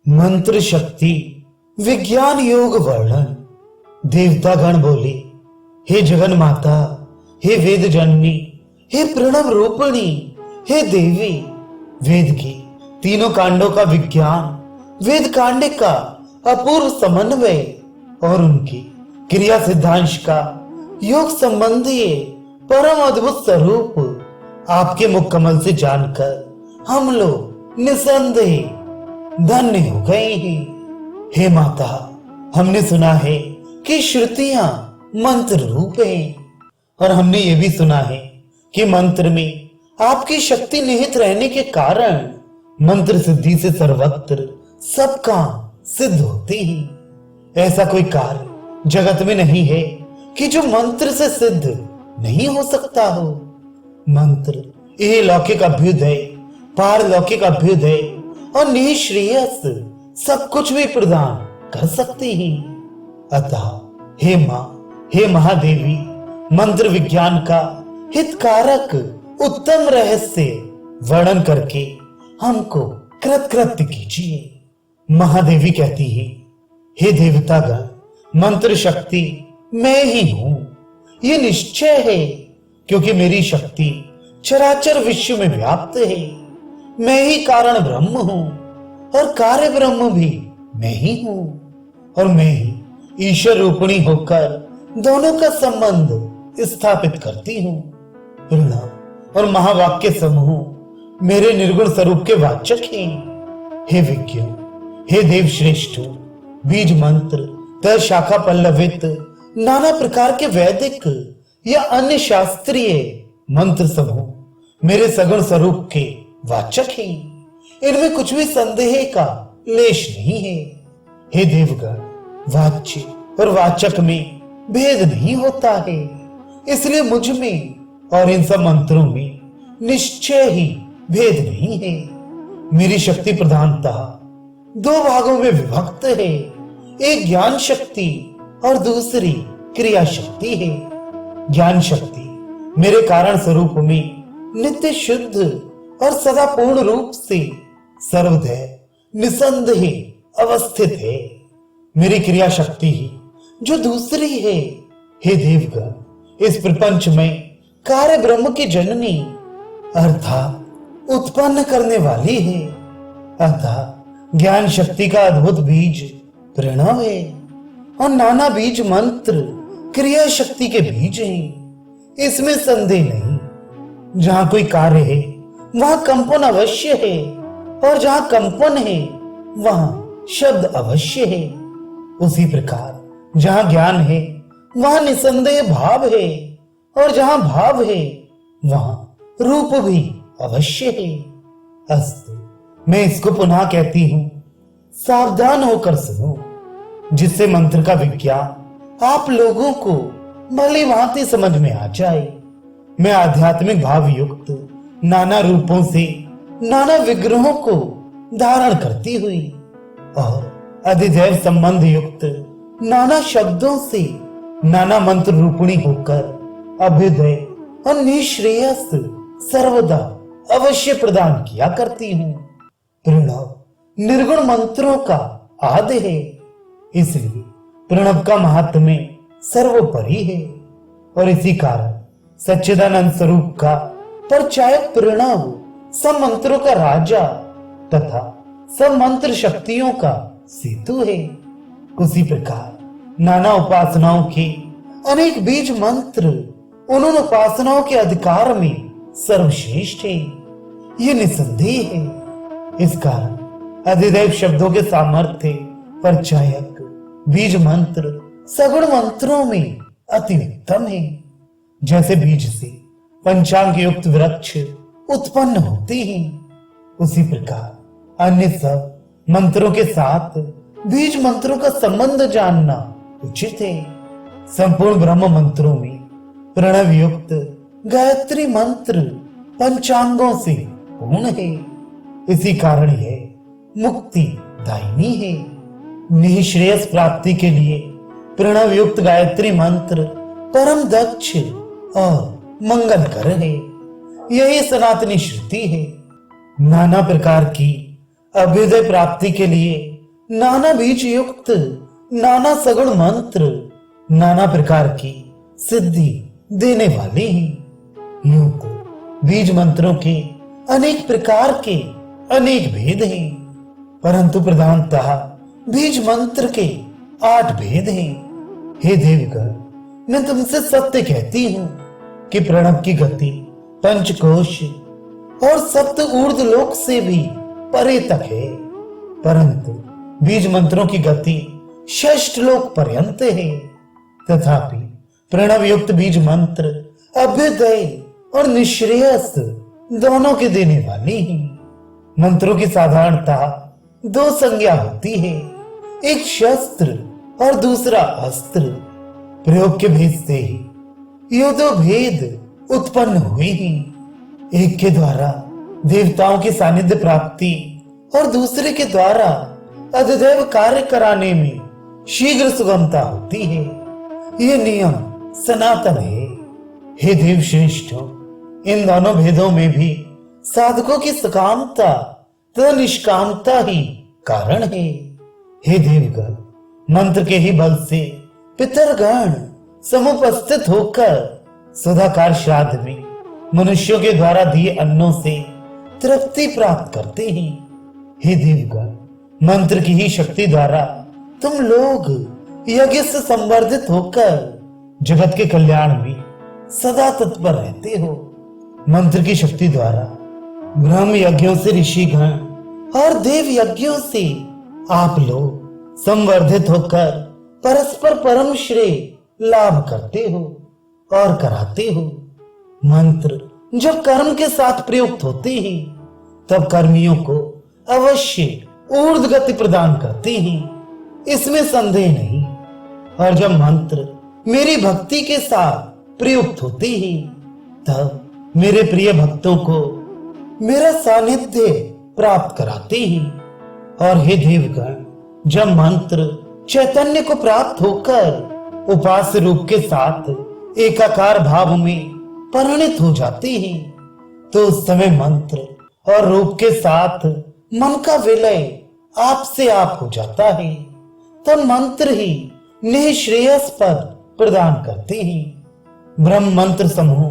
मंत्र शक्ति विज्ञान योग वर्णन। देवता गण बोले, हे जगन माता, हे वेद जननी, हे प्रणव रूपिणी, हे देवी। वेद के तीनों कांडों का विज्ञान, वेद कांड का अपूर्व समन्वय और उनकी क्रिया सिद्धांश का योग संबंधी परम अद्भुत स्वरूप आपके मुख कमल से जानकर हम लोग निसंदेह धन्य हो गए हैं। हे माता, हमने सुना है कि श्रुतियां मंत्र रूप हैं और हमने ये भी सुना है कि मंत्र में आपकी शक्ति निहित रहने के कारण मंत्र सिद्धि से सर्वत्र सब काम सिद्ध होते हैं। ऐसा कोई कार्य जगत में नहीं है कि जो मंत्र से सिद्ध नहीं हो सकता हो। मंत्र यह लौकिक अभ्युदय, पारलौकिक अभ्युदय और निःश्रेयस सब कुछ भी प्रदान कर सकते हैं। अतः हे मां, हे महादेवी, मंत्र विज्ञान का हितकारक उत्तम रहस्य वर्णन करके हमको कृतकृत्य कीजिए। महादेवी कहती है, हे देवतागण, मंत्र शक्ति मैं ही हूं, ये निश्चय है, क्योंकि मेरी शक्ति चराचर विश्व में व्याप्त है। मैं ही कारण ब्रह्म हूं और कार्य ब्रह्म भी मैं ही हूं, और मैं ही ईश्वर रूपिणी होकर दोनों का संबंध स्थापित करती हूं। प्रणव और महावाक्य समूह मेरे निर्गुण स्वरूप के वाचक हैं। हे विज्ञ, हे देव श्रेष्ठ, बीज मंत्र तथा शाखा पल्लवित नाना प्रकार के वैदिक या अन्य शास्त्रीय मंत्र समूह मेरे सगुण स्वरूप के वाचक हैं। इनमें कुछ भी संदेह का लेश नहीं है। हे देवगण, वाच्य और वाचक में भेद नहीं होता है, इसलिए मुझ में और इन सब मंत्रों में निश्चय ही भेद नहीं है। मेरी शक्ति प्रधानतः दो भागों में विभक्त है, एक ज्ञान शक्ति और दूसरी क्रिया शक्ति है। ज्ञान शक्ति मेरे कारण स्वरूप में नित्य शुद्ध और सदा पूर्ण रूप से सर्वदय निसंदेह अवस्थित है। मेरी क्रिया शक्ति ही जो दूसरी है। हे देवगण, इस प्रपंच में कार्य ब्रह्म की जननी अर्थात उत्पन्न करने वाली है। अतः ज्ञान शक्ति का अद्भुत बीज प्रणव है और नाना बीज मंत्र क्रिया शक्ति के बीज हैं। इसमें संदेह नहीं। जहां कोई कार्य है वहां कंपन अवश्य है, और जहां कंपन है वहां शब्द अवश्य है। उसी प्रकार जहां ज्ञान है वहां निसंदेह भाव है, और जहां भाव है वहां रूप भी अवश्य है। अस्तु, मैं इसको पुनः कहती हूं, सावधान होकर सुनो, जिससे मंत्र का विज्ञान आप लोगों को भली भांति समझ में आ जाए। मैं आध्यात्मिक भाव युक्त नाना रूपों से नाना विग्रहों को धारण करती हुई और अधिदैव संबंध युक्त नाना शब्दों से नाना मंत्र रूपिणी होकर अभ्युदय और निःश्रेयस सर्वदा अवश्य प्रदान किया करती हूँ। प्रणव निर्गुण मंत्रों का आदि है, इसलिए प्रणव का महात्म्य सर्वोपरि है, और इसी कारण सच्चिदानंद स्वरूप का परचायक प्रणव सब मंत्रों का राजा तथा सब मंत्र शक्तियों का सेतु है। उसी प्रकार नाना उपासनाओं के अनेक बीज मंत्र उन उपासनाओं के अधिकार में सर्वश्रेष्ठ है, ये निसंदेह है। इस कारण अधिदैव शब्दों के सामर्थ्य परचायक बीज मंत्र सगुण मंत्रों में अति उत्तम है। जैसे बीज से पंचांग युक्त वृक्ष उत्पन्न होते हैं, उसी प्रकार अन्य सब मंत्रों के साथ बीज मंत्रों का संबंध जानना उचित है। संपूर्ण ब्रह्म मंत्रों में प्रणव युक्त गायत्री मंत्र पंचांगों से पूर्ण है। इसी कारण यह मुक्ति दायिनी है। निःश्रेयस प्राप्ति के लिए प्रणव युक्त गायत्री मंत्र परम दक्ष और मंगलकर है। यही सनातनी श्रुति है। नाना प्रकार की अभ्युदय प्राप्ति के लिए नाना बीज युक्त नाना सगुण मंत्र नाना प्रकार की सिद्धि देने वाले हैं। यूं तो बीज मंत्रों के अनेक प्रकार के अनेक भेद हैं, परंतु प्रधानतः बीज मंत्र के 8 भेद हैं। हे देवगण, मैं तुमसे सत्य कहती हूं कि प्रणव की गति पंचकोश और सप्त ऊर्ध्व लोक से भी परे तक है, परंतु बीज मंत्रों की गति षष्ठ लोक पर्यंत है। तथापि प्रणव युक्त बीज मंत्र अभ्युदय और निश्रेयस दोनों के देने वाले हैं। मंत्रों की साधारणतः 2 संज्ञा होती है, एक शस्त्र और दूसरा अस्त्र। प्रयोग के भेद से ही ये 2 भेद उत्पन्न हुए हैं। एक के द्वारा देवताओं की सानिध्य प्राप्ति और दूसरे के द्वारा अधिदैव कार्य कराने में शीघ्र सुगमता होती है। ये नियम सनातन है। हे देव श्रेष्ठों, इन दोनों भेदों में भी साधकों की सकामता तथा निष्कामता ही कारण है। हे देवगण, मंत्र के ही बल से पितरगण समुपस्थित होकर सदाकार श्राद्ध में मनुष्यों के द्वारा दिए अन्नों से तृप्ति प्राप्त करते हैं। हे देवगण, मंत्र की ही शक्ति द्वारा तुम लोग यज्ञ से संवर्धित होकर जगत के कल्याण में सदा तत्पर रहते हो। मंत्र की शक्ति द्वारा ब्रह्म यज्ञों से ऋषिगण और देव यज्ञों से आप लोग संवर्धित होकर परस्पर परम श्रेय लाभ करते हो और कराते हो। मंत्र जब कर्म के साथ प्रयुक्त होते हैं तब कर्मियों को अवश्य ऊर्ध्व गति प्रदान करते हैं, इसमें संदेह नहीं। और जब मंत्र मेरी भक्ति के साथ प्रयुक्त होते हैं तब मेरे प्रिय भक्तों को मेरा सानिध्य प्राप्त कराते हैं। और हे देवगण, जब मंत्र चैतन्य को प्राप्त होकर उपास्य रूप के साथ एकाकार भाव में परिणित हो जाते हैं तो उस समय मंत्र और रूप के साथ मन का विलय आपसे आप हो जाता है। तब मंत्र ही निःश्रेयस पद प्रदान करते हैं। ब्रह्म मंत्र समूह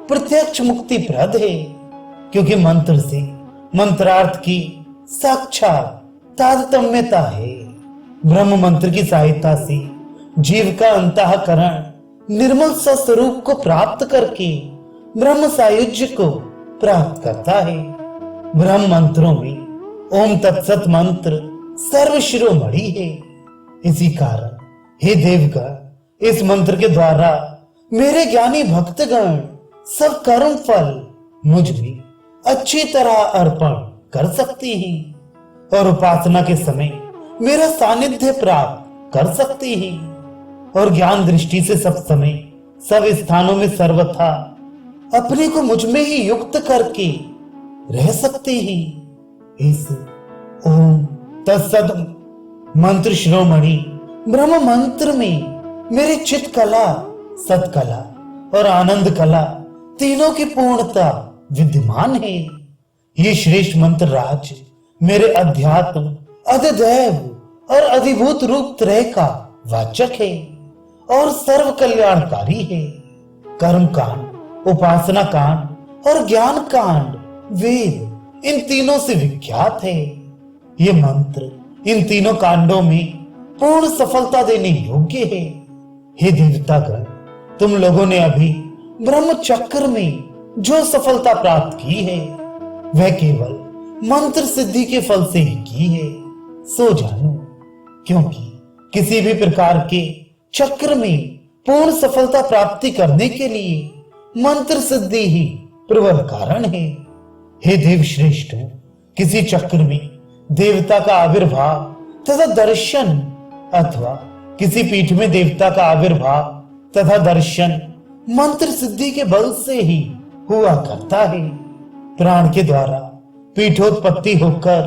प्रत्यक्ष मुक्ति प्रद है, क्योंकि मंत्र से मंत्रार्थ की साक्षात तारतम्यता है। ब्रह्म मंत्र की सहायता से जीव का अंतःकरण निर्मल स्वरूप को प्राप्त करके ब्रह्म सायुज्य को प्राप्त करता है। ब्रह्म मंत्रों में ओम तत्सत मंत्र सर्वशिरोमणि है। इसी कारण हे देवगण, इस मंत्र के द्वारा मेरे ज्ञानी भक्तगण सब कर्म फल मुझ में अच्छी तरह अर्पण कर सकते हैं और उपासना के समय मेरा सानिध्य प्राप्त कर सकते हैं और ज्ञान दृष्टि से सब समय सब स्थानों में सर्वथा अपने को मुझ में ही युक्त करके रह सकते हैं। इस ओम तत्सत मंत्र शिरोमणि ब्रह्म मंत्र में मेरी चित कला, सत्कला और आनंद कला तीनों की पूर्णता विद्यमान है। ये श्रेष्ठ मंत्र राज मेरे अध्यात्म, अधिदैव और अधिभूत रूप त्रय का वाचक है और सर्व कल्याणकारी है। कर्म कांड, उपासना कांड और ज्ञान कांड, वेद इन तीनों से विख्यात है। ये मंत्र इन तीनों कांडों में पूर्ण सफलता देने योग्य है। हे देवतागण, तुम लोगों ने अभी ब्रह्म चक्र में जो सफलता प्राप्त की है वह केवल मंत्र सिद्धि के फल से ही की है, सो जानो। क्योंकि किसी भी प्रकार के चक्र में पूर्ण सफलता प्राप्ति करने के लिए मंत्र सिद्धि ही प्रबल कारण है। हे देव श्रेष्ठ, किसी चक्र में देवता का आविर्भाव तथा दर्शन अथवा किसी पीठ में देवता का आविर्भाव तथा दर्शन मंत्र सिद्धि के बल से ही हुआ करता है। प्राण के द्वारा पीठोत्पत्ति होकर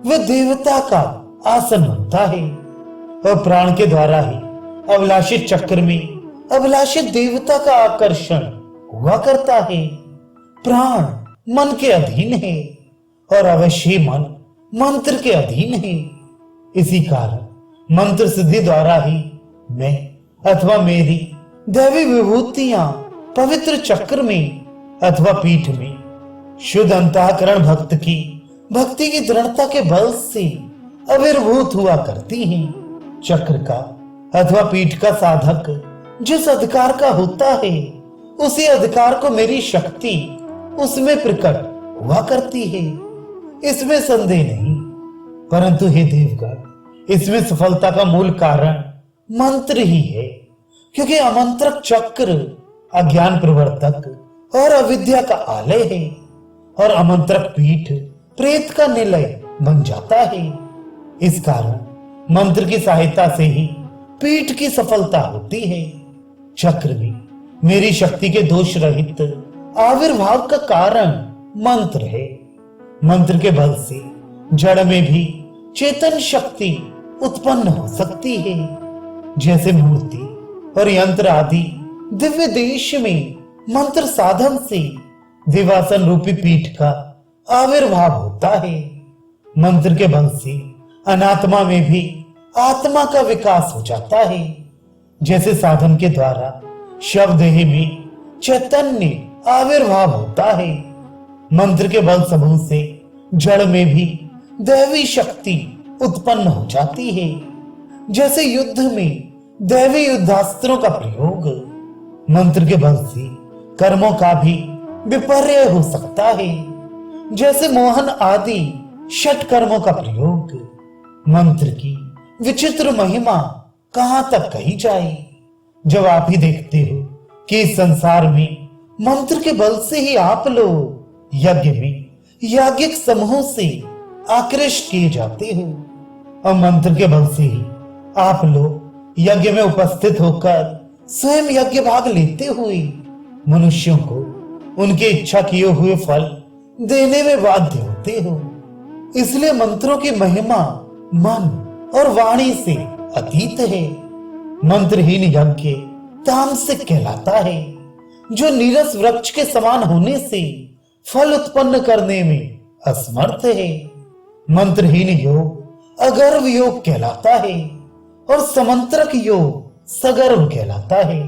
वह देवता का आसन बनता है और प्राण के द्वारा ही अभिलाषित चक्र में अभिलाषित देवता का आकर्षण हुआ करता है। प्राण मन के अधीन है और अवश्य मन मंत्र के अधीन है। इसी कारण मंत्र सिद्धि द्वारा ही मैं अथवा मेरी दैवी विभूतियां पवित्र चक्र में अथवा पीठ में शुद्ध अंतःकरण भक्त की भक्ति की दृढ़ता के बल से आविर्भूत हुआ करती हैं। चक्र का अथवा पीठ का साधक जिस अधिकार का होता है, उसी अधिकार को मेरी शक्ति उसमें प्रकट हुआ करती है, इसमें संदेह नहीं। परंतु हे देवगण, इसमें सफलता का मूल कारण मंत्र ही है, क्योंकि अमंत्रक चक्र अज्ञान प्रवर्तक और अविद्या का आलय है और अमंत्रक पीठ प्रेत का निलय बन जाता है। इस कारण मंत्र की सहायता से ही पीठ की सफलता होती है। चक्र में मेरी शक्ति के दोष रहित आविर्भाव का कारण मंत्र है। मंत्र के बल से जड़ में भी चेतन शक्ति उत्पन्न हो सकती है। जैसे मूर्ति और यंत्र आदि दिव्य देश में मंत्र साधन से दिवासन रूपी पीठ का आविर्भाव होता है। मंत्र के बल से अनात्मा में भी आत्मा का विकास हो जाता है। जैसे साधन के द्वारा शवदेह में चैतन्य आविर्भाव होता है, मंत्र के बल समूह से जड़ में भी दैवी शक्ति उत्पन्न हो जाती है। जैसे युद्ध में दैवी युद्धास्त्रों का प्रयोग मंत्र के बल से कर्मों का भी विपर्य हो सकता है। जैसे मोहन आदि षट कर्मों का प्रयोग। मंत्र की विचित्र महिमा कहां तक कही जाए, जब आप ही देखते हो कि इस संसार में मंत्र के बल से ही आप लोग यज्ञ में याज्ञिक समूह से आकृष्ट किए जाते हो और मंत्र के बल से ही आप लोग यज्ञ में उपस्थित होकर स्वयं यज्ञ भाग लेते हुए मनुष्यों को उनके इच्छा किए हुए फल देने में बाध्य होते हो। इसलिए मंत्रों की महिमा मन और वाणी से अतीत है। मंत्रहीन यज्ञ तामसिक कहलाता है, जो नीरस वृक्ष के समान होने से फल उत्पन्न करने में असमर्थ है। मंत्रहीन योग अगर्व योग कहलाता है और समंत्रक योग सगर्व कहलाता है।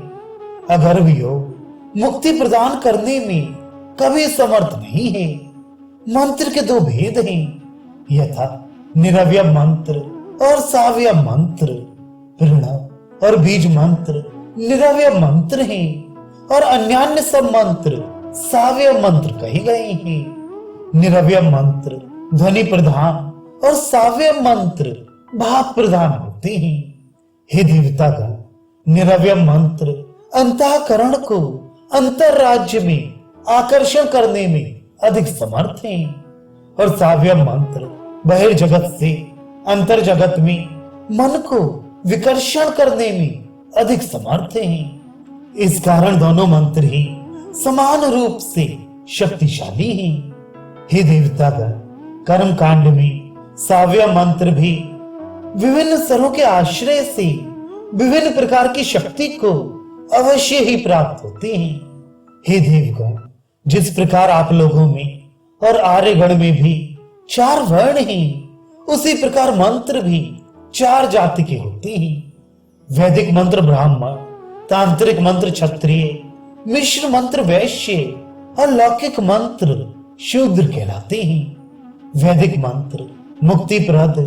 अगर्व योग मुक्ति प्रदान करने में कभी समर्थ नहीं है। मंत्र के दो भेद हैं, यथा निरवय मंत्र और सावय मंत्र। प्रणव और बीज मंत्र निरवय मंत्र हैं और अन्यान्य सब मंत्र सावय मंत्र कहे गए हैं। निरवय मंत्र ध्वनि प्रधान और सावय मंत्र भाव प्रधान होते हैं। हे देवतागण, निरवय मंत्र अंतःकरण को अंतर राज्य में आकर्षण करने में अधिक समर्थ हैं और सावय मंत्र बहिर्जगत से अंतर जगत में मन को विकर्षण करने में अधिक समर्थ हैं। इस कारण दोनों मंत्र ही समान रूप से शक्तिशाली हैं। हे देवतागण, कर्म कांड में सावय मंत्र भी विभिन्न स्तरों के आश्रय से विभिन्न प्रकार की शक्ति को अवश्य ही प्राप्त होते हैं। हे देवगण, जिस प्रकार आप लोगों में और आर्यगण में भी 4 वर्ण हैं, उसी प्रकार मंत्र भी 4 जाति के होते हैं। वैदिक मंत्र ब्राह्मण, तांत्रिक मंत्र क्षत्रिय, मिश्र मंत्र वैश्य और लौकिक मंत्र शूद्र कहलाते हैं। वैदिक मंत्र मुक्तिप्रद,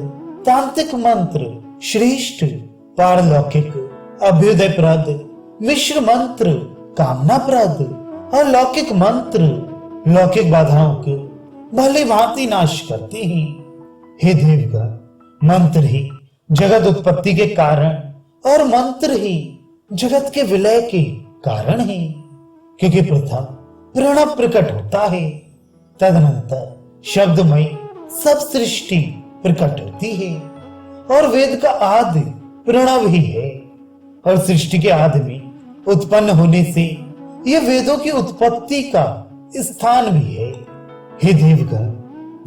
तांत्रिक मंत्र श्रेष्ठ, पारलौकिक अभ्युदय प्रद, मिश्र मंत्र कामनाप्रद और लौकिक मंत्र लौकिक बाधाओं को भली भांति नाश करते हैं। हे देवगण, मंत्र ही जगत उत्पत्ति के कारण और मंत्र ही जगत के विलय के कारण है, क्योंकि प्रथम प्रणव प्रकट होता है, तदनंतर शब्दमय सब सृष्टि प्रकट होती है और वेद का आदि प्रणव ही है और सृष्टि के आदि में उत्पन्न होने से यह वेदों की उत्पत्ति का स्थान भी है। हे देवगण,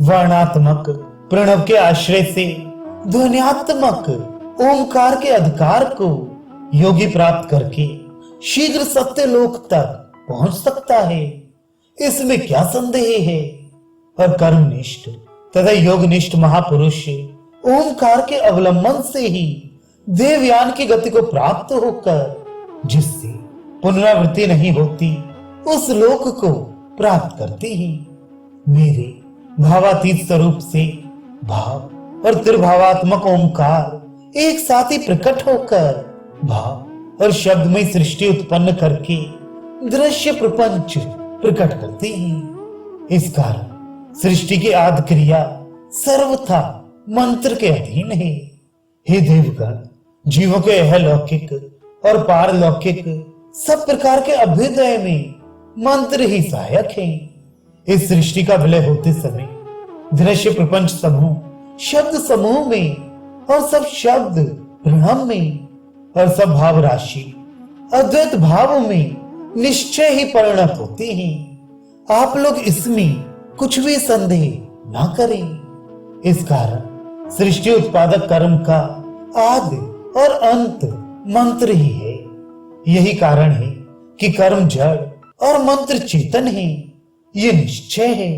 वर्णात्मक प्रणव के आश्रय से ध्वन्यात्मक ओंकार के अधिकार को योगी प्राप्त करके शीघ्र सत्य लोक तक पहुंच सकता है, इसमें क्या संदेह है। और कर्मनिष्ठ तथा योगनिष्ठ महापुरुष ओमकार के अवलंबन से ही देवयान की गति को प्राप्त होकर जिससे पुनरावृत्ति नहीं होती उस लोक को प्राप्त करते ही मेरे भावातीत स्वरूप से भाव और त्रिभावात्मक ओमकार एक साथ ही प्रकट होकर भाव और शब्दमय सृष्टि उत्पन्न करके दृश्य प्रपंच प्रकट करते हैं। इस कारण सृष्टि की आदि क्रिया सर्वथा मंत्र के अधीन है। हे देवगण, जीवों के अलौकिक और पारलौकिक सब प्रकार के अभ्युदय में मंत्र ही सहायक है। इस सृष्टि का विलय होते समय दृश्य प्रपंच समूह शब्द समूह में और सब शब्द ब्रह्म में और सब भाव राशि अद्वैत भाव में निश्चय ही परिणत होते हैं। आप लोग इसमें कुछ भी संदेह ना करें। इस कारण सृष्टि उत्पादक कर्म का आदि और अंत मंत्र ही है। यही कारण है कि कर्म जड़ और मंत्र चेतन है, ये निश्चय है।